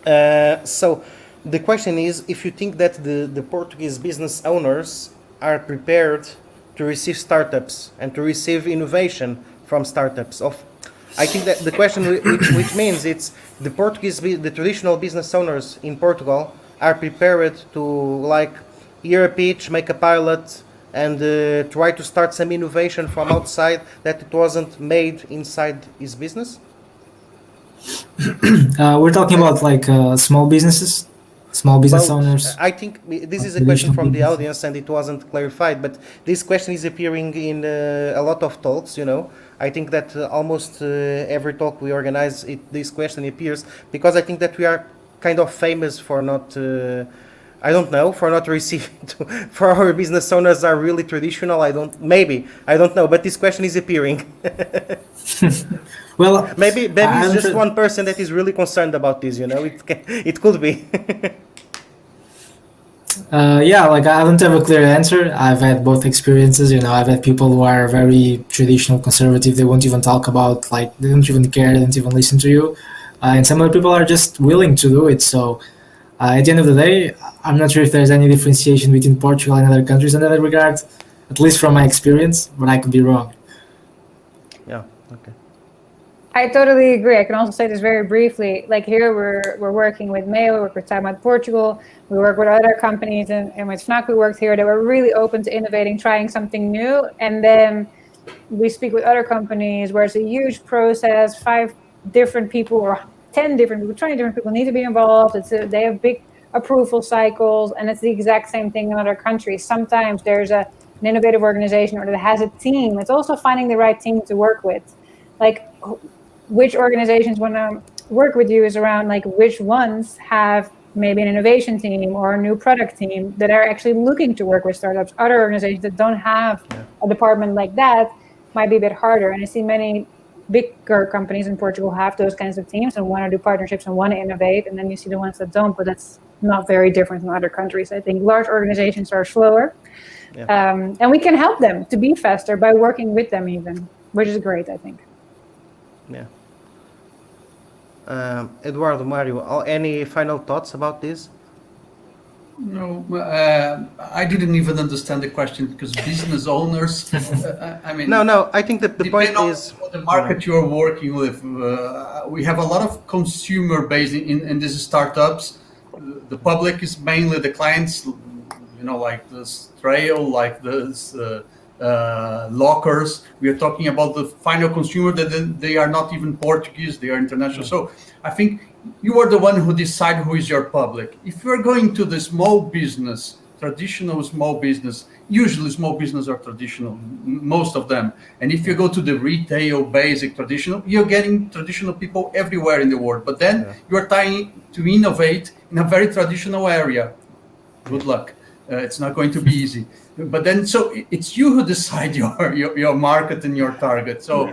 And, so the question is if you think that the Portuguese business owners are prepared to receive startups and to receive innovation from startups. I think that the question which means it's the traditional business owners in Portugal are prepared to hear a pitch, make a pilot, and try to start some innovation from outside that it wasn't made inside his business? We're talking about small businesses, small business owners. I think this is a question from the audience and it wasn't clarified, but this question is appearing in a lot of talks, I think that almost every talk we organize, this question appears because I think that we are kind of famous for not... for not receiving, for our business owners are really traditional. I don't know, but this question is appearing. Well, maybe it's just one person that is really concerned about this, it could be. I don't have a clear answer. I've had both experiences, I've had people who are very traditional, conservative. They won't even talk about, they don't even care, they don't even listen to you. And some other people are just willing to do it. So at the end of the day, I'm not sure if there's any differentiation between Portugal and other countries in that regard, at least from my experience, but I could be wrong. Yeah, okay. I totally agree. I can also say this very briefly. Like here, we're working with Mail, we work with Time Out Portugal, we work with other companies, and with Fnac we worked here that were really open to innovating, trying something new. And then we speak with other companies where it's a huge process, 5 different people or 10 different people, 20 different people need to be involved. They have big approval cycles, and it's the exact same thing in other countries. Sometimes there's an innovative organization or that has a team. It's also finding the right team to work with. Like which organizations want to work with you is around which ones have maybe an innovation team or a new product team that are actually looking to work with startups. Other organizations that don't have a department like that might be a bit harder. And I see many bigger companies in Portugal have those kinds of teams and want to do partnerships and want to innovate, and then you see the ones that don't, but that's not very different in other countries. I think large organizations are slower, and we can help them to be faster by working with them even, which is great, I think. Yeah. Eduardo, Mario, any final thoughts about this? No, I didn't even understand the question because business owners, No, I think that the point is... on the market you're working with. We have a lot of consumer base in these startups. The public is mainly the clients, like this trail, like this lockers. We are talking about the final consumer that they are not even Portuguese, they are international. So I think you are the one who decide who is your public. If you're going to the small business traditional small business. Usually small business are traditional, most of them. And if you go to the retail, basic, traditional, you're getting traditional people everywhere in the world. But then you're trying to innovate in a very traditional area. Good luck. It's not going to be easy. But then, so it's you who decide your market and your target. So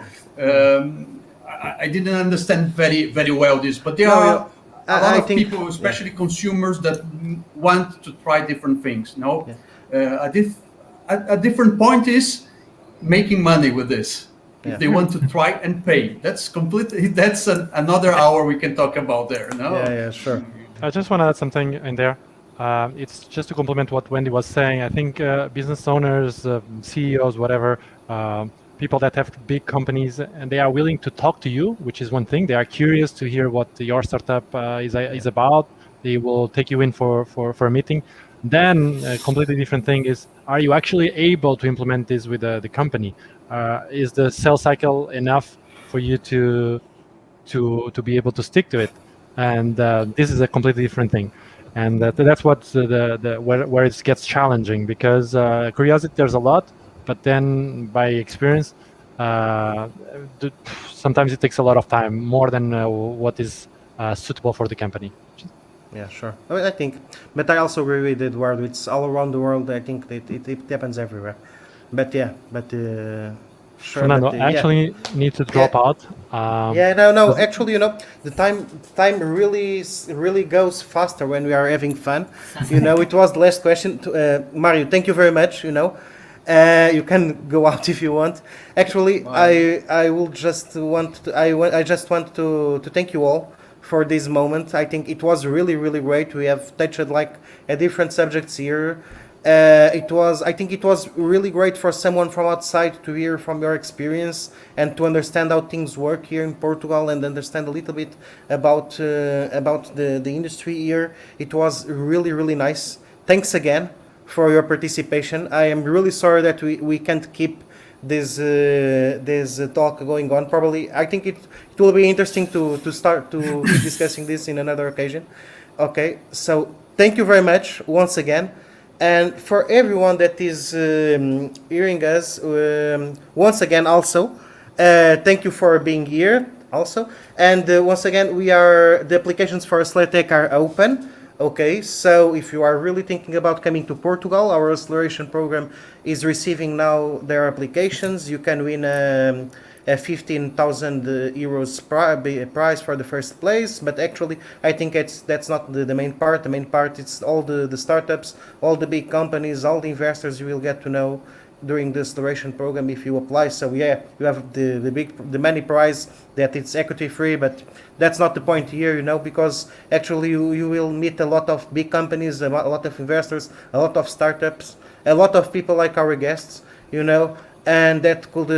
I didn't understand very well this, but there are a lot of people, especially consumers, that want to try different things. A different point is making money with this. If they want to try and pay, that's another hour we can talk about there. Yeah, sure. I just want to add something in there. It's just to complement what Wendy was saying. I think business owners, CEOs, whatever, people that have big companies, and they are willing to talk to you, which is one thing. They are curious to hear what your startup is about. They will take you in for a meeting. Then a completely different thing is, are you actually able to implement this with the company? Is the sales cycle enough for you to be able to stick to it? And this is a completely different thing. And that's what where it gets challenging, because curiosity, there's a lot, but then by experience, sometimes it takes a lot of time, more than what is suitable for the company. Yeah, sure. I think, but I also agree with Eduardo. It's all around the world. I think it happens everywhere. But yeah, sure. Fernando, I actually need to drop out. No. Actually, the time really goes faster when we are having fun. It was the last question. Mario, thank you very much. You can go out if you want. Actually, I just want to thank you all for this moment. I think it was really great. We have touched a different subjects here. I think it was really great for someone from outside to hear from your experience and to understand how things work here in Portugal and understand a little bit about the industry here. It was really nice. Thanks again for your participation. I am really sorry that we can't keep this talk going on. Probably, I think it will be interesting to start to be discussing this in another occasion. Okay, so thank you very much once again. And for everyone that is hearing us, once again also, thank you for being here also. And once again, the applications for AcelerTech are open. Okay, so if you are really thinking about coming to Portugal, our acceleration program is receiving now their applications. You can win a 15,000 euros prize for the first place, but actually I think that's not the main part. The main part is all the startups, all the big companies, all the investors you will get to know during the acceleration program if you apply. So yeah, you have the money prize that it's equity free, but that's not the point here, because actually you will meet a lot of big companies, a lot of investors, a lot of startups, a lot of people like our guests, and that could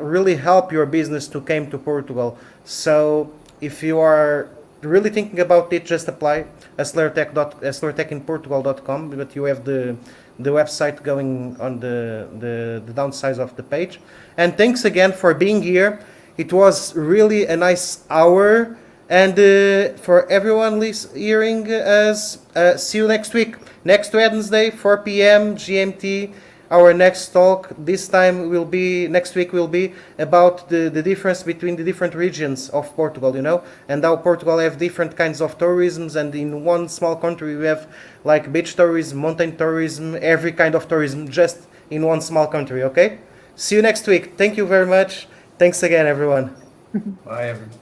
really help your business to come to Portugal. So if you are really thinking about it, just apply AcelerTechinPortugal.com, but you have the website going on the downside of the page. And thanks again for being here. It was really a nice hour, and for everyone hearing us, see you next week, next Wednesday, 4 p.m. GMT. Our next talk next week will be about the difference between the different regions of Portugal, and how Portugal have different kinds of tourisms, and in one small country we have like beach tourism, mountain tourism, every kind of tourism just in one small country. Okay? See you next week. Thank you very much. Thanks again, everyone. Bye, everyone.